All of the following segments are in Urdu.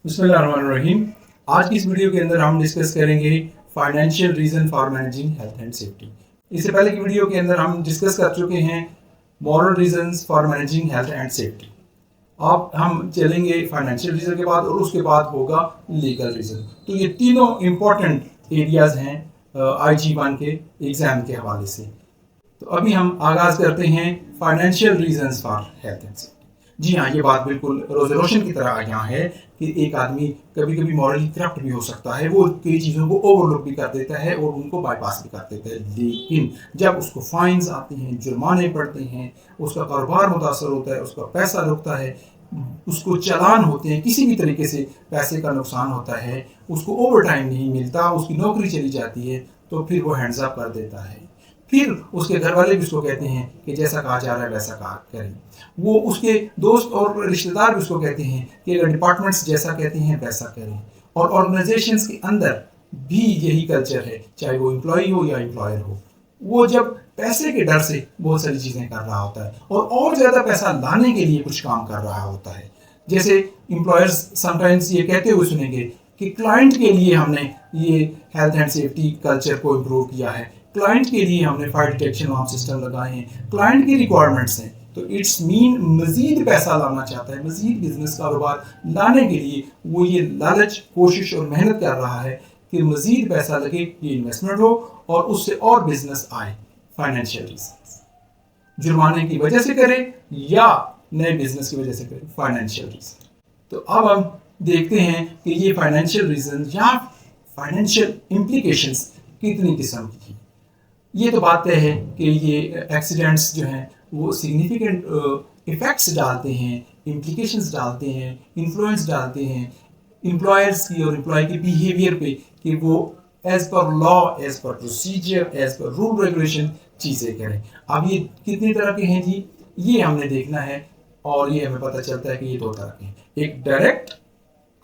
بسم اللہ الرحمن الرحیم. آج کی اس ویڈیو کے اندر ہم ڈسکس کریں گے financial reason for managing health and safety. اس سے پہلے کی ویڈیو کے اندر ہم ڈسکس کر چکے ہیں moral reasons for managing health and safety. اب ہم چلیں گے فائنینشیل ریزن کے بعد اور اس کے بعد ہوگا لیگل ریزن. تو یہ تینوں امپورٹنٹ ایریاز ہیں IG1 کے ایگزام کے حوالے سے. تو ابھی ہم آغاز کرتے ہیں financial reasons for health and safety. جی ہاں، یہ بات بالکل روز روشن کی طرح یہاں ہے کہ ایک آدمی کبھی کبھی مورلی کرپٹ بھی ہو سکتا ہے، وہ کئی چیزوں کو اوور لک بھی کر دیتا ہے اور ان کو بائی پاس بھی کر دیتا ہے. لیکن جب اس کو فائنز آتے ہیں، جرمانے پڑتے ہیں، اس کا کاروبار متاثر ہوتا ہے، اس کا پیسہ رکتا ہے، اس کو چلان ہوتے ہیں، کسی بھی طریقے سے پیسے کا نقصان ہوتا ہے، اس کو اوور ٹائم نہیں ملتا، اس کی نوکری چلی جاتی ہے، تو پھر وہ ہینڈز اپ کر دیتا ہے. پھر اس کے گھر والے بھی اس کو کہتے ہیں کہ جیسا کہا جا رہا ہے ویسا کہا کریں. وہ اس کے دوست اور رشتہ دار بھی اس کو کہتے ہیں کہ ڈپارٹمنٹس جیسا کہتے ہیں ویسا کریں. اور آرگنائزیشنس کے اندر بھی یہی کلچر ہے، چاہے وہ امپلائی ہو یا امپلائر ہو. وہ جب پیسے کے ڈر سے بہت ساری چیزیں کر رہا ہوتا ہے اور زیادہ پیسہ لانے کے لیے کچھ کام کر رہا ہوتا ہے. جیسے امپلائرز سم ٹائمز یہ کہتے ہوئے سنیں گے کہ کلائنٹ کے لیے ہم نے یہ ہیلتھ اینڈ سیفٹی کلچر کو امپروو کیا ہے، کلائنٹ کے لیے ہم نے فائر ڈیٹیکشن وارم سسٹم لگائے ہیں، کلائنٹ کی ریکوائرمنٹس ہیں. تو اٹس مین مزید پیسہ لانا چاہتا ہے، مزید بزنس کاروبار لانے کے لیے وہ یہ لالچ، کوشش اور محنت کر رہا ہے کہ مزید پیسہ لگے، یہ انویسٹمنٹ ہو اور اس سے اور بزنس آئے. فائنینشیل ریزنس جرمانے کی وجہ سے کرے یا نئے بزنس کی وجہ سے کرے، فائنینشیل ریزن. تو اب ہم دیکھتے ہیں کہ یہ فائنینشیل ریزن یا فائنینشیل امپلیکیشنز کتنی قسم کی. یہ تو بات طے ہے کہ یہ ایکسیڈنٹس جو ہیں وہ سگنیفیکنٹ ایفیکٹس ڈالتے ہیں، امپلیکیشنز ڈالتے ہیں، انفلوئنس ڈالتے ہیں امپلائرس کی اور امپلائی کے بیہیویئر پہ کہ وہ as per law, as per procedure, as per rule regulation چیزیں کریں. اب یہ کتنی طرح کے ہیں جی، یہ ہم نے دیکھنا ہے اور یہ ہمیں پتہ چلتا ہے کہ یہ دو طرح کے ہیں. ایک ڈائریکٹ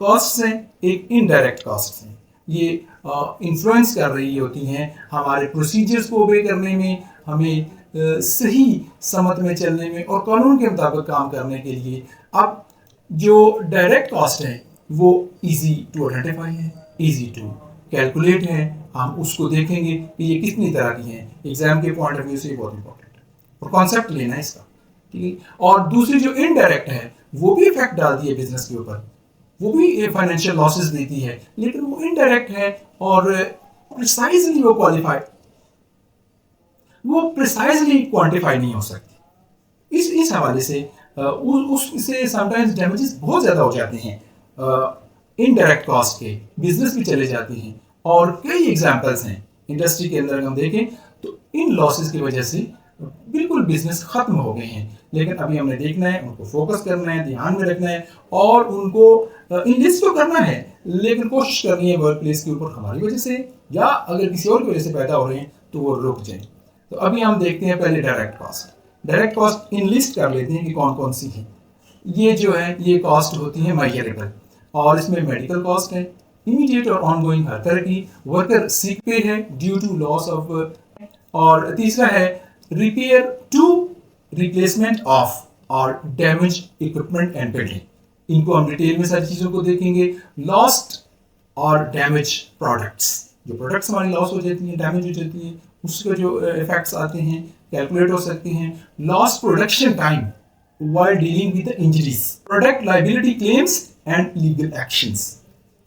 کاسٹ ہیں، ایک انڈائریکٹ کاسٹ ہیں. یہ انفلوئنس کر رہی ہوتی ہیں ہمارے پروسیجرز کو اوبے کرنے میں، ہمیں صحیح سمت میں چلنے میں اور قانون کے مطابق کام کرنے کے لیے. اب جو ڈائریکٹ کاسٹ ہے وہ ایزی ٹو آئیڈینٹیفائی ہے، ایزی ٹو کیلکولیٹ ہے. ہم اس کو دیکھیں گے کہ یہ کتنی طرح کی ہیں. ایگزام کے پوائنٹ آف ویو سے یہ بہت امپورٹنٹ ہے اور کانسیپٹ لینا ہے اس کا، ٹھیک ہے. اور دوسری جو انڈائریکٹ ہے وہ بھی افیکٹ ڈالتی ہے بزنس کے اوپر، وہ بھی فائنینشیل لاسز دیتی ہے، لیکن وہ انڈائریکٹ ہے اور پریسائزلی وہ کوانٹیفائی نہیں ہو سکتی. اس حوالے سے اس سے سم ٹائمز ڈیمیجز بہت زیادہ ہو جاتے ہیں انڈائریکٹ کاسٹ کے، بزنس بھی چلے جاتے ہیں. اور کئی ایگزامپلس ہیں انڈسٹری کے اندر ہم دیکھیں تو ان لاسز کی وجہ سے بالکل بزنس ختم ہو گئے ہیں. لیکن ابھی ہم نے دیکھنا ہے، ان کو فوکس کرنا ہے، دھیان میں رکھنا ہے اور ان کو انلسٹ تو کرنا ہے، لیکن کوشش کرنی ہے ورک پلیس کے اوپر ہماری وجہ سے یا اگر کسی اور کی وجہ سے پیدا ہو رہے ہیں تو وہ رک جائیں. تو ابھی ہم دیکھتے ہیں پہلے ڈائریکٹ کاسٹ. ڈائریکٹ کاسٹ انلسٹ کر لیتے ہیں کہ کون کون سی ہیں. یہ جو ہے یہ کاسٹ ہوتی ہے میجریبل اور اس میں میڈیکل کاسٹ ہے، امیڈیٹ اور آن گوئنگ ہر طرح کی، ورکر سیک پے ہے ڈیو ٹو لاس آف، اور تیسرا ہے ریپیئر ٹو ریپلیسمنٹ آف اور ڈیمیج اکوپمنٹ اینڈ بلڈنگ. ان کو ہم ڈیٹیل میں ساری چیزوں کو دیکھیں گے. لاسٹ اور ڈیمیج پروڈکٹس، جو پروڈکٹس ہماری لاس ہو جاتی ہیں، ڈیمیج ہو جاتی ہیں، اس کے جو ایفیکٹس آتے ہیں کیلکولیٹ ہو سکتے ہیں. Last production time while dealing with the injuries, product liability claims and legal actions.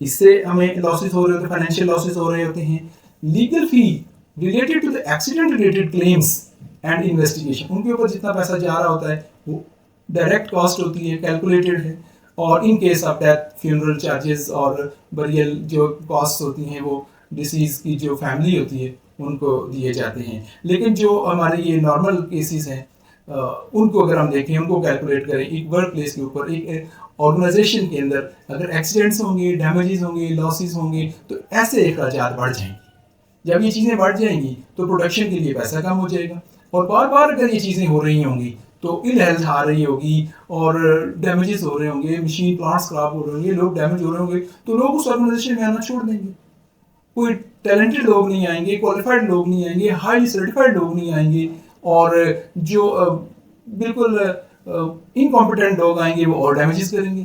اس سے ہمیں لاسز ہو رہے ہوتے ہیں، فائنینشیل لاسز ہو رہے ہوتے ہیں. لیگل فی related to the accident related claims and investigation، ان کے اوپر جتنا پیسہ جا رہا ہوتا ہے وہ ڈائریکٹ کاسٹ ہوتی ہے، کیلکولیٹڈ ہے. اور in case of death funeral charges اور بریل جو کاسٹ ہوتی ہیں وہ ڈیسیز کی جو فیملی ہوتی ہے ان کو دیے جاتے ہیں. لیکن جو ہمارے یہ نارمل کیسز ہیں ان کو اگر ہم دیکھیں، ان کو کیلکولیٹ کریں ایک ورک پلیس کے اوپر، ایک آرگنائزیشن کے اندر اگر ایکسیڈنٹس ہوں گے، ڈیمیجز ہوں گے، لاسز ہوں گے تو ایسے اخراجات بڑھ جائیں گے. جب یہ چیزیں بڑھ جائیں گی تو پروڈکشن کے لیے پیسہ کم ہو جائے گا. اور بار بار اگر یہ چیزیں ہو رہی ہوں گی تو ال ہیلتھ آ رہی ہوگی اور ڈیمیجز ہو رہے ہوں گے، مشین پلانٹس خراب ہو رہے ہوں گے، لوگ ڈیمیج ہو رہے ہوں گے، تو لوگ اس آرگنائزیشن میں آنا چھوڑ دیں گے. کوئی ٹیلنٹڈ لوگ نہیں آئیں گے، کوالیفائڈ لوگ نہیں آئیں گے، ہائی سرٹیفائڈ لوگ نہیں آئیں گے، اور جو بالکل انکمپیٹنٹ لوگ آئیں گے وہ اور ڈیمیجز کریں گے.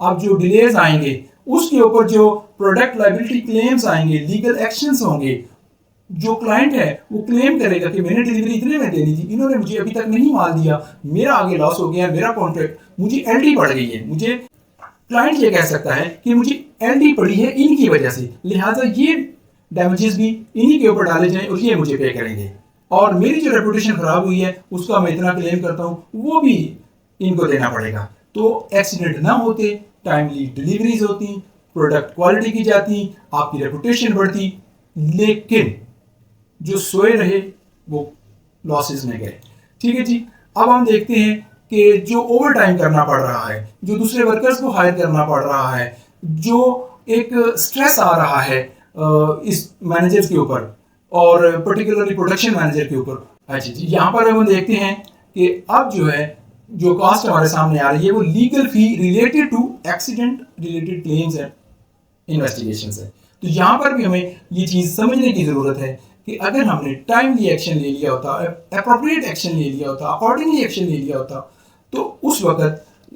اب جو ڈیلیز آئیں گے اس کے اوپر جو پروڈکٹ لائبلٹی کلیمز آئیں گے, لیگل ایکشنز ہوں گے, جو کلائنٹ ہے وہ کلیم کرے گا کہ میں نے ڈلیوری اتنے میں دینی تھی, انہوں نے مجھے ابھی تک نہیں مال دیا, میرا آگے لاس ہو گیا, میرا کانٹریکٹ مجھے ایل ڈی پڑ گئی ہے. مجھے کلائنٹ یہ کہہ سکتا ہے کہ مجھے ایل ڈی پڑی ہے ان کی وجہ سے, لہٰذا یہ ڈیمیجز بھی انہی کے اوپر ڈالے جائیں اور یہ مجھے پے کریں گے, اور میری جو ریپوٹیشن خراب ہوئی ہے اس کا میں اتنا کلیم کرتا ہوں وہ بھی ان کو دینا پڑے گا. تو ایکسیڈنٹ نہ ہوتے, ٹائملی ڈلیوریز ہوتی, پروڈکٹ کوالٹی کی جاتی, آپ کی ریپوٹیشن بڑھتی, لیکن جو سوئے رہے وہ لاسز میں گئے. ٹھیک ہے جی. اب ہم دیکھتے ہیں کہ جو اوور ٹائم کرنا پڑ رہا ہے, جو دوسرے ورکرز کو ہائر کرنا پڑ رہا ہے, جو ایک سٹریس آ رہا ہے اس مینیجر کے اوپر اور پرٹیکولرلی پروڈکشن مینیجر کے اوپر. اچھا جی, یہاں پر ہم دیکھتے ہیں کہ اب جو ہے جو کاسٹ ہمارے سامنے آ رہی ہے وہ legal fee related to accident related claims and investigations ہے. تو یہاں پر بھی ہمیں یہ چیز سمجھنے کی ضرورت ہے کہ اگر ہم نے ٹائملی ایکشن لے لیا ہوتا, اپروپریٹ ایکشن لے لیا ہوتا, اکارڈنگلی ایکشن لے لیا ہوتا, تو اس وقت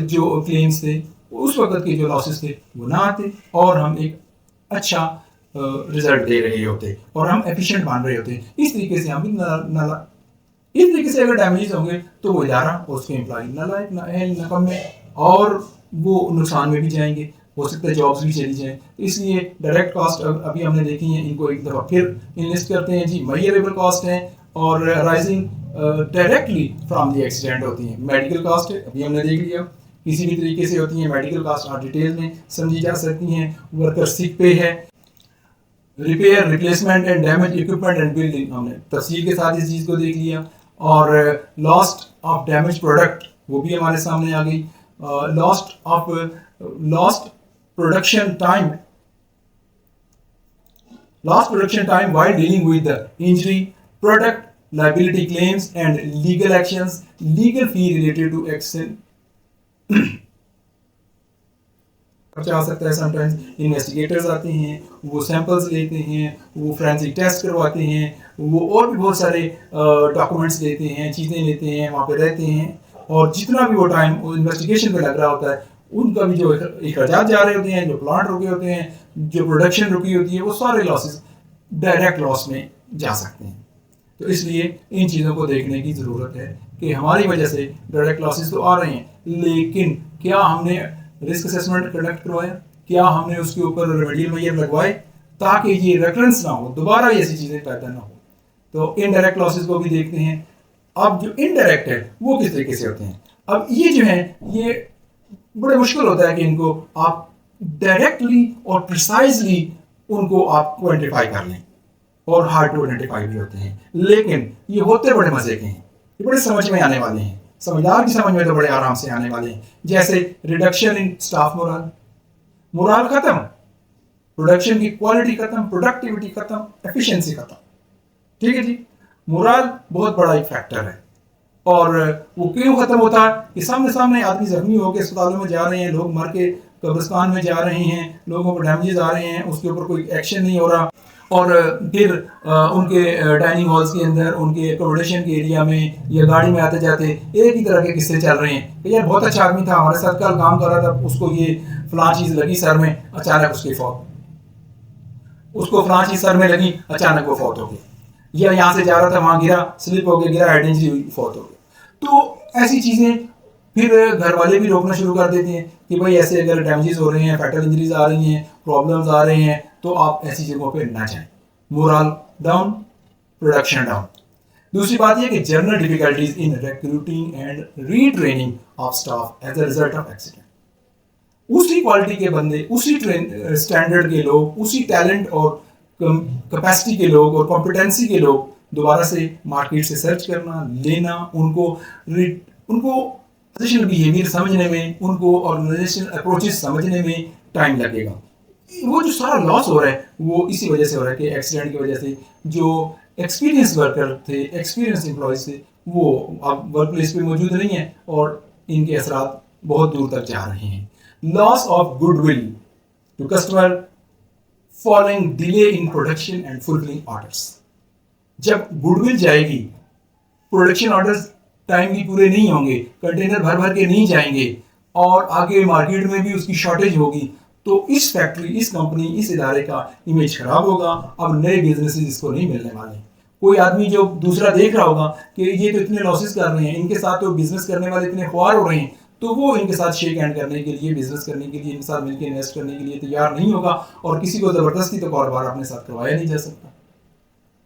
جو کلیمز تھے, اس وقت کے جو لاسز تھے وہ نہ آتے اور ہم ایک اچھا رزلٹ دے رہے ہوتے اور ہم ایفیشینٹ مان رہے ہوتے. اس طریقے سے ہم اس طریقے سے اگر ڈیمیجز ہوں گے تو وہ ادارہ اور اس کے امپلائی نہ لائق, نہ اہل, نہ کم میں, اور وہ نقصان میں بھی جائیں گے, ہو سکتا ہے جابس بھی چلی جائیں. اس لیے ڈائریکٹ کاسٹ ابھی ہم نے دیکھی ہیں, ان کو ایک دفعہ پھر انلسٹ کرتے ہیں جی. میئریبل کاسٹ ہیں اور rising directly from the accident ہوتی ہیں. میڈیکل کاسٹ ہے, ابھی ہم نے دیکھ لیا, کسی بھی طریقے سے ہوتی ہیں. میڈیکل کاسٹ اور ڈیٹیل میں سمجھی جا سکتی ہیں. ورکر سک پے ہے, repair, replacement and damage equipment and building, ہم نے تفصیل کے ساتھ اس چیز کو دیکھ لیا. اور لاسٹ آف ڈیمیج پروڈکٹ وہ بھی ہمارے سامنے آ گئی. Last production time while dealing with the injury, product liability claims and legal actions, legal fee related to accident. خرچہ آ سکتا ہے. سم ٹائمز انویسٹیگیٹرز آتے ہیں, وہ سیمپلز لیتے ہیں, وہ فرینسک ٹیسٹ کرواتے ہیں, وہ اور بھی بہت سارے ڈاکومنٹس لیتے ہیں, چیزیں لیتے ہیں, وہاں پہ رہتے ہیں, اور جتنا بھی وہ ٹائم انویسٹیگیشن پہ لگ رہا ہوتا ہے ان کا بھی جو اخراجات جا رہے ہوتے ہیں, جو پلانٹ رکے ہوتے ہیں, جو پروڈکشن رکی ہوتی ہے, وہ سارے لاسز ڈائریکٹ لاس میں جا سکتے ہیں. تو اس لیے ان چیزوں کو دیکھنے کی ضرورت ہے کہ ہماری وجہ سے ڈائریکٹ لاسز تو آ رہے ہیں, لیکن کیا ہم نے رسک اسیسمنٹ کنڈکٹ کروایا, کیا ہم نے اس کے اوپر ریمیڈیل میئر لگوائے تاکہ یہ ریکرنس نہ ہو, دوبارہ ایسی چیزیں پیدا نہ ہو. تو انڈائریکٹ لاسز کو بھی دیکھتے ہیں. اب جو انڈائریکٹ ہے وہ کس طریقے سے ہوتے ہیں. اب یہ جو ہے یہ بڑے مشکل ہوتا ہے کہ ان کو آپ ڈائریکٹلی اور پریسائزلی ان کو آپ کوانٹیفائی کر لیں, اور ہارڈ ٹو آئیڈینٹیفائی بھی ہوتے ہیں, لیکن یہ ہوتے بڑے مزے کے ہیں, یہ بڑے سمجھ میں آنے والے ہیں, سمجھدار کی سمجھ میں تو بڑے آرام سے آنے والے ہیں. جیسے ریڈکشن ان سٹاف مورال ختم, پروڈکشن کی کوالٹی ختم, پروڈکٹیوٹی ختم, ایفیشنسی ختم. ٹھیک ہے جی. مورال بہت بڑا ایک فیکٹر ہے, اور وہ کیوں ختم ہوتا ہے کہ سامنے آدمی زخمی ہو کے اسپتالوں میں جا رہے ہیں, لوگ مر کے قبرستان میں جا رہے ہیں, لوگوں کو ڈیمیجز آ رہے ہیں, اس کے اوپر کوئی ایکشن نہیں ہو رہا, اور پھر ان کے ڈائننگ ہالز کے اندر, ان کے اکوموڈیشن کے ایریا میں یا گاڑی میں آتے جاتے ایک ہی طرح کے قصے چل رہے ہیں کہ یار بہت اچھا آدمی تھا, ہمارے ساتھ کل کام کر رہا تھا, اس کو یہ فلاں چیز لگی سر میں, اچانک اس کی فوت, اس کو فلاں چیز سر میں لگی, اچانک وہ فوت ہو گئی, یا یہاں سے جا رہا تھا وہاں گرا, سلپ ہو گیا, گرا, ہیڈ انجری ہوئی, فوت ہو گیا. تو ایسی چیزیں پھر گھر والے بھی روکنا شروع کر دیتے ہیں کہ بھائی ایسے اگر ڈیمیجز ہو رہے ہیں, فیٹل انجریز آ رہی ہیں, پرابلمز آ رہے ہیں, تو آپ ایسی جگہوں پہ نہ جائیں. Morale down, production down. دوسری بات یہ کہ general difficulties in recruiting and retraining of staff as a result of accident. اسی کوالٹی کے بندے, اسی اسٹینڈرڈ کے لوگ, اسی ٹیلنٹ اور کیپیسٹی کے لوگ اور کمپیٹنسی کے لوگ دوبارہ سے مارکیٹ سے سرچ کرنا, لینا, ان کو آرگنائزیشنل بیہیویئر سمجھنے میں, ان کو آرگنائزیشنل اپروچز سمجھنے میں ٹائم لگے گا. وہ جو سارا لاس ہو رہا ہے وہ اسی وجہ سے ہو رہا ہے کہ ایکسیڈنٹ کی وجہ سے جو ایکسپیرینس ورکر تھے, ایکسپیرینس امپلائیز تھے, وہ اب ورک پلیس پہ موجود نہیں ہیں, اور ان کے اثرات بہت دور تک جا رہے ہیں. Loss of goodwill to customer following delay in production and fulfilling orders. جب گڈ ول جائے گی, پروڈکشن آرڈرز ٹائم بھی پورے نہیں ہوں گے, کنٹینر بھر کے نہیں جائیں گے, اور آگے مارکیٹ میں بھی اس کی شارٹیج ہوگی تو اس فیکٹری، اس کمپنی، اس ادارے کا امیج خراب ہوگا. اب نئے بزنسز اس کو نہیں ملنے والے. کوئی آدمی جو دوسرا دیکھ رہا ہوگا کہ یہ تو اتنے لاسز کر رہے ہیں، ان کے ساتھ تو بزنس کرنے والے اتنے خوار ہو رہے ہیں، تو وہ ان کے ساتھ شیک ہینڈ کرنے کے لیے، بزنس کرنے کے لیے، ان کے ساتھ مل کے انویسٹ کرنے کے لیے تیار نہیں ہوگا. اور کسی کو زبردستی تو کاروبار اپنے ساتھ کروایا نہیں جا سکتا.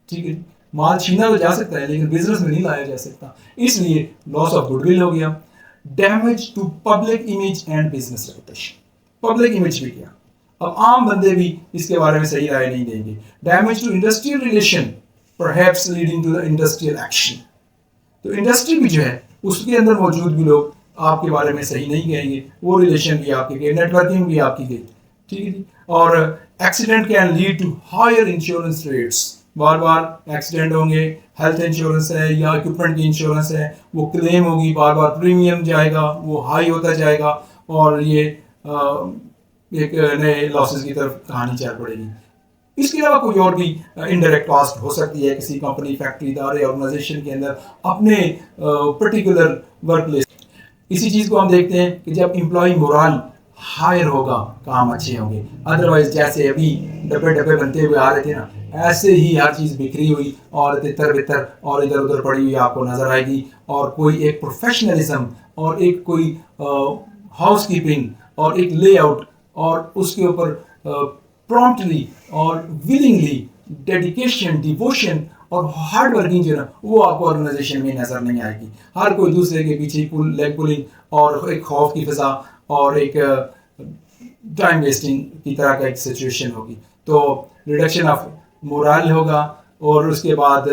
ٹھیک ہے، مال چھینا تو جا سکتا ہے لیکن بزنس میں نہیں لایا جا سکتا. اس لیے لاس آف گڈ ول ہو گیا. Damage to public image and business reputation. Public image بھی کیا، اب عام بندے بھی اس کے بارے میں صحیح رائے نہیں دیں گے. Damage to industrial relation perhaps leading to the industrial action. تو انڈسٹری بھی جو ہے اس کے اندر موجود بھی لوگ آپ کے بارے میں صحیح نہیں کہیں گے، وہ ریلیشن بھی آپ کی گئی، نیٹ ورکنگ بھی آپ کی گئی. ٹھیک ہے جی. اور accident can lead to higher insurance rates. بار بار ایکسیڈنٹ ہوں گے، ہیلتھ انشورنس ہے یا اکوپمنٹ کی انشورنس ہے، وہ کلیم ہوگی، بار بار پریمیم جائے گا، وہ ہائی ہوتا جائے گا اور یہ ایک نئے لاسز کی طرف کہانی چل پڑے گی. اس کے علاوہ کوئی اور بھی انڈائریکٹ کاسٹ ہو سکتی ہے کسی کمپنی، فیکٹری، ادارے، آرگنائزیشن کے اندر اپنے پرٹیکولر ورک پلیس. اسی چیز کو ہم دیکھتے ہیں کہ جب امپلائی مورال ہائر ہوگا کام اچھے ہوں گے. ادروائز جیسے ابھی ڈبے بنتے ہوئے آ رہے تھے نا، ایسے ہی ہر چیز بکھری ہوئی اور تتر بتر اور ادھر ادھر پڑی ہوئی آپ کو نظر آئے گی. اور کوئی ایک پروفیشنلزم اور ایک کوئی ہاؤس کیپنگ اور ایک لے آؤٹ اور اس کے اوپر پرومپٹلی اور ولنگلی ڈیڈیکیشن، ڈیووشن اور ہارڈ ورکنگ جو ہے نا وہ آپ کو آرگنائزیشن میں نظر نہیں آئے گی. ہر کوئی دوسرے کے پیچھے لیگ پولنگ اور ایک خوف کی فضا اور ایک ٹائم ویسٹنگ کی طرح کا ایک سچویشن ہوگی. تو ریڈکشن آف مورال ہوگا. اور اس کے بعد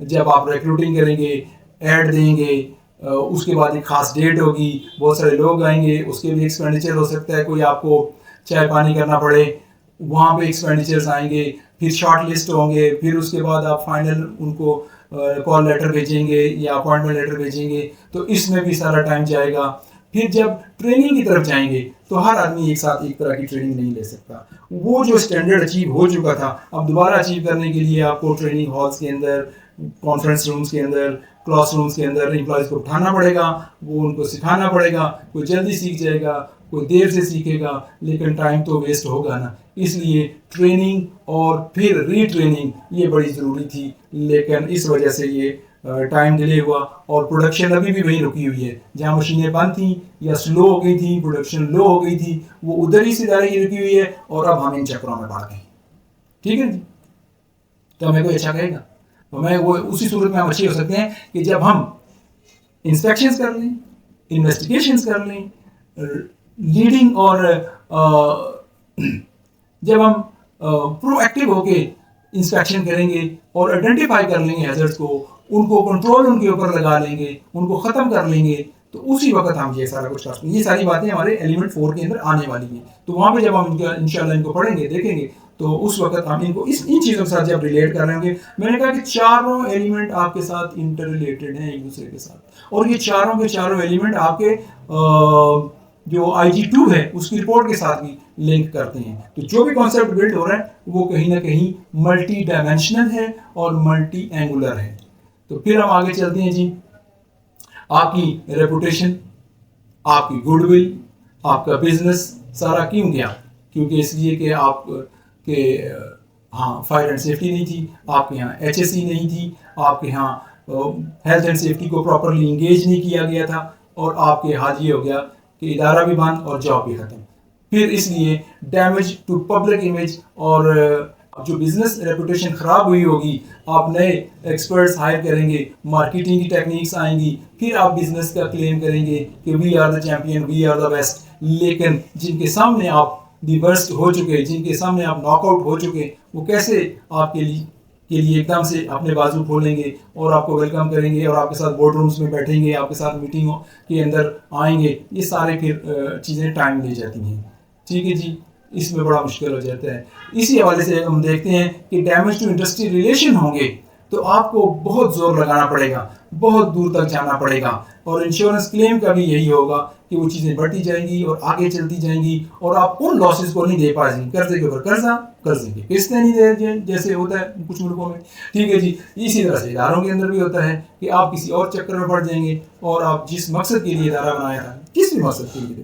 جب آپ ریکروٹنگ کریں گے، ایڈ دیں گے، اس کے بعد ایک خاص ڈیٹ ہوگی، بہت سارے لوگ آئیں گے، اس کے لیے ایکسپینڈیچر ہو سکتا ہے، کوئی آپ کو چائے پانی کرنا پڑے، وہاں پہ ایکسپینڈیچرز آئیں گے، پھر شارٹ لسٹ ہوں گے، پھر اس کے بعد آپ فائنل ان کو کال لیٹر بھیجیں گے یا اپوائنٹمنٹ لیٹر بھیجیں گے، تو اس میں بھی سارا ٹائم جائے گا. پھر جب ٹریننگ کی طرف جائیں گے تو ہر آدمی ایک ساتھ ایک طرح کی ٹریننگ نہیں لے سکتا. وہ جو اسٹینڈرڈ اچیو ہو چکا تھا اب دوبارہ اچیو کرنے کے لیے آپ کو ٹریننگ ہالس کے اندر، کانفرنس رومز کے اندر، کلاس رومز کے اندر امپلائیز کو اٹھانا پڑے گا، وہ ان کو سکھانا پڑے گا. کوئی جلدی سیکھ جائے گا، کوئی دیر سے سیکھے گا، لیکن ٹائم تو ویسٹ ہوگا نا. اس لیے ٹریننگ اور پھر ری ٹریننگ یہ بڑی ضروری تھی، لیکن اس وجہ سے یہ ٹائم ڈیلے ہوا اور پروڈکشن ابھی بھی وہیں رکی ہوئی ہے. جہاں مشینیں بند تھیں یا سلو ہو گئی تھیں، پروڈکشن لو ہو گئی تھی، وہ ادھر ہی سے دائرے رکی ہوئی ہے اور اب ہم ان چکروں میں پڑ گئے. ٹھیک ہے جی. تو ہمیں کوئی اچھا کہے گا تو میں وہ اسی صورت میں ہم اچھے ہو سکتے ہیں کہ جب ہم انسپیکشنز کر لیں، انویسٹیگیشنز کر لیں، لیڈنگ اور جب ہم پرو ایکٹیو ہو کے انسپیکشن کریں گے اور آئیڈینٹیفائی کر لیں گے ہیزرڈس کو، ان کو کنٹرول ان کے اوپر لگا لیں گے، ان کو ختم کر لیں گے، تو اسی وقت ہم یہ سارا کچھ کر سکتے ہیں. یہ ساری باتیں ہمارے ایلیمنٹ 4 کے اندر آنے والی ہیں. تو وہاں پہ جب ہم انشاءاللہ ان کو پڑھیں گے، دیکھیں گے، تو اس وقت ہم ان کو ان چیزوں کے ساتھ جب ریلیٹ کریں گے. میں نے کہا کہ چاروں ایلیمنٹ آپ کے ساتھ انٹر ریلیٹڈ ہیں ایک دوسرے کے ساتھ، اور یہ چاروں کے چاروں ایلیمنٹ آپ کے جو IG2 ہے اس کی رپورٹ کے ساتھ بھی لنک کرتے ہیں. تو جو بھی کانسیپٹ بلڈ ہو رہا ہے وہ کہیں نہ کہیں ملٹی ڈائمینشنل ہے اور ملٹی اینگولر ہے. تو پھر ہم آگے چلتے ہیں جی. آپ کی ریپوٹیشن، آپ کی گڈ ول، آپ کا بزنس سارا کیوں گیا؟ کیونکہ اس لیے کہ آپ کے ہاں فائر اینڈ سیفٹی نہیں تھی، آپ کے یہاں HSE نہیں تھی، آپ کے یہاں ہیلتھ اینڈ سیفٹی کو پراپرلی انگیج نہیں کیا گیا تھا، اور آپ کے حال یہ ہو گیا کہ ادارہ بھی بند اور جاب بھی ختم. پھر اس لیے ڈیمیج ٹو پبلک امیج، اور جو بزنس ریپوٹیشن خراب ہوئی ہوگی، آپ نئے ایکسپرٹس ہائر کریں گے، مارکیٹنگ کی ٹیکنیکس آئیں گی، پھر آپ بزنس کا کلیم کریں گے کہ we are the champion, we are the best. لیکن جن کے سامنے آپ دی ورسٹ ہو چکے، جن کے سامنے آپ ناک آؤٹ ہو چکے، وہ کیسے آپ کے لیے ایک دم سے اپنے بازو کھولیں گے اور آپ کو ویلکم کریں گے اور آپ کے ساتھ بورڈ رومز میں بیٹھیں گے، آپ کے ساتھ میٹنگوں کے اندر آئیں گے؟ یہ سارے پھر چیزیں ٹائم لے جاتی ہیں. ٹھیک ہے جی. اس میں بڑا مشکل ہو جاتا ہے. اسی حوالے سے ہم دیکھتے ہیں کہ ڈیمیج ٹو انڈسٹری ریلیشن ہوں گے تو آپ کو بہت زور لگانا پڑے گا، بہت دور تک جانا پڑے گا. اور انشورنس کلیم کا بھی یہی ہوگا کہ وہ چیزیں بڑھتی جائیں گی اور آگے چلتی جائیں گی اور آپ ان لاسز کو نہیں دے پائیں گے. قرضے کے اوپر قرضہ، قرضے کی قسطیں نہیں دے جیسے ہوتا ہے کچھ ملکوں میں. ٹھیک ہے جی. اسی طرح سے اداروں کے اندر بھی ہوتا ہے کہ آپ کسی اور چکر میں پڑ جائیں گے اور آپ جس مقصد کے لیے ادارہ بنایا تھا، کس بھی مقصد کے لیے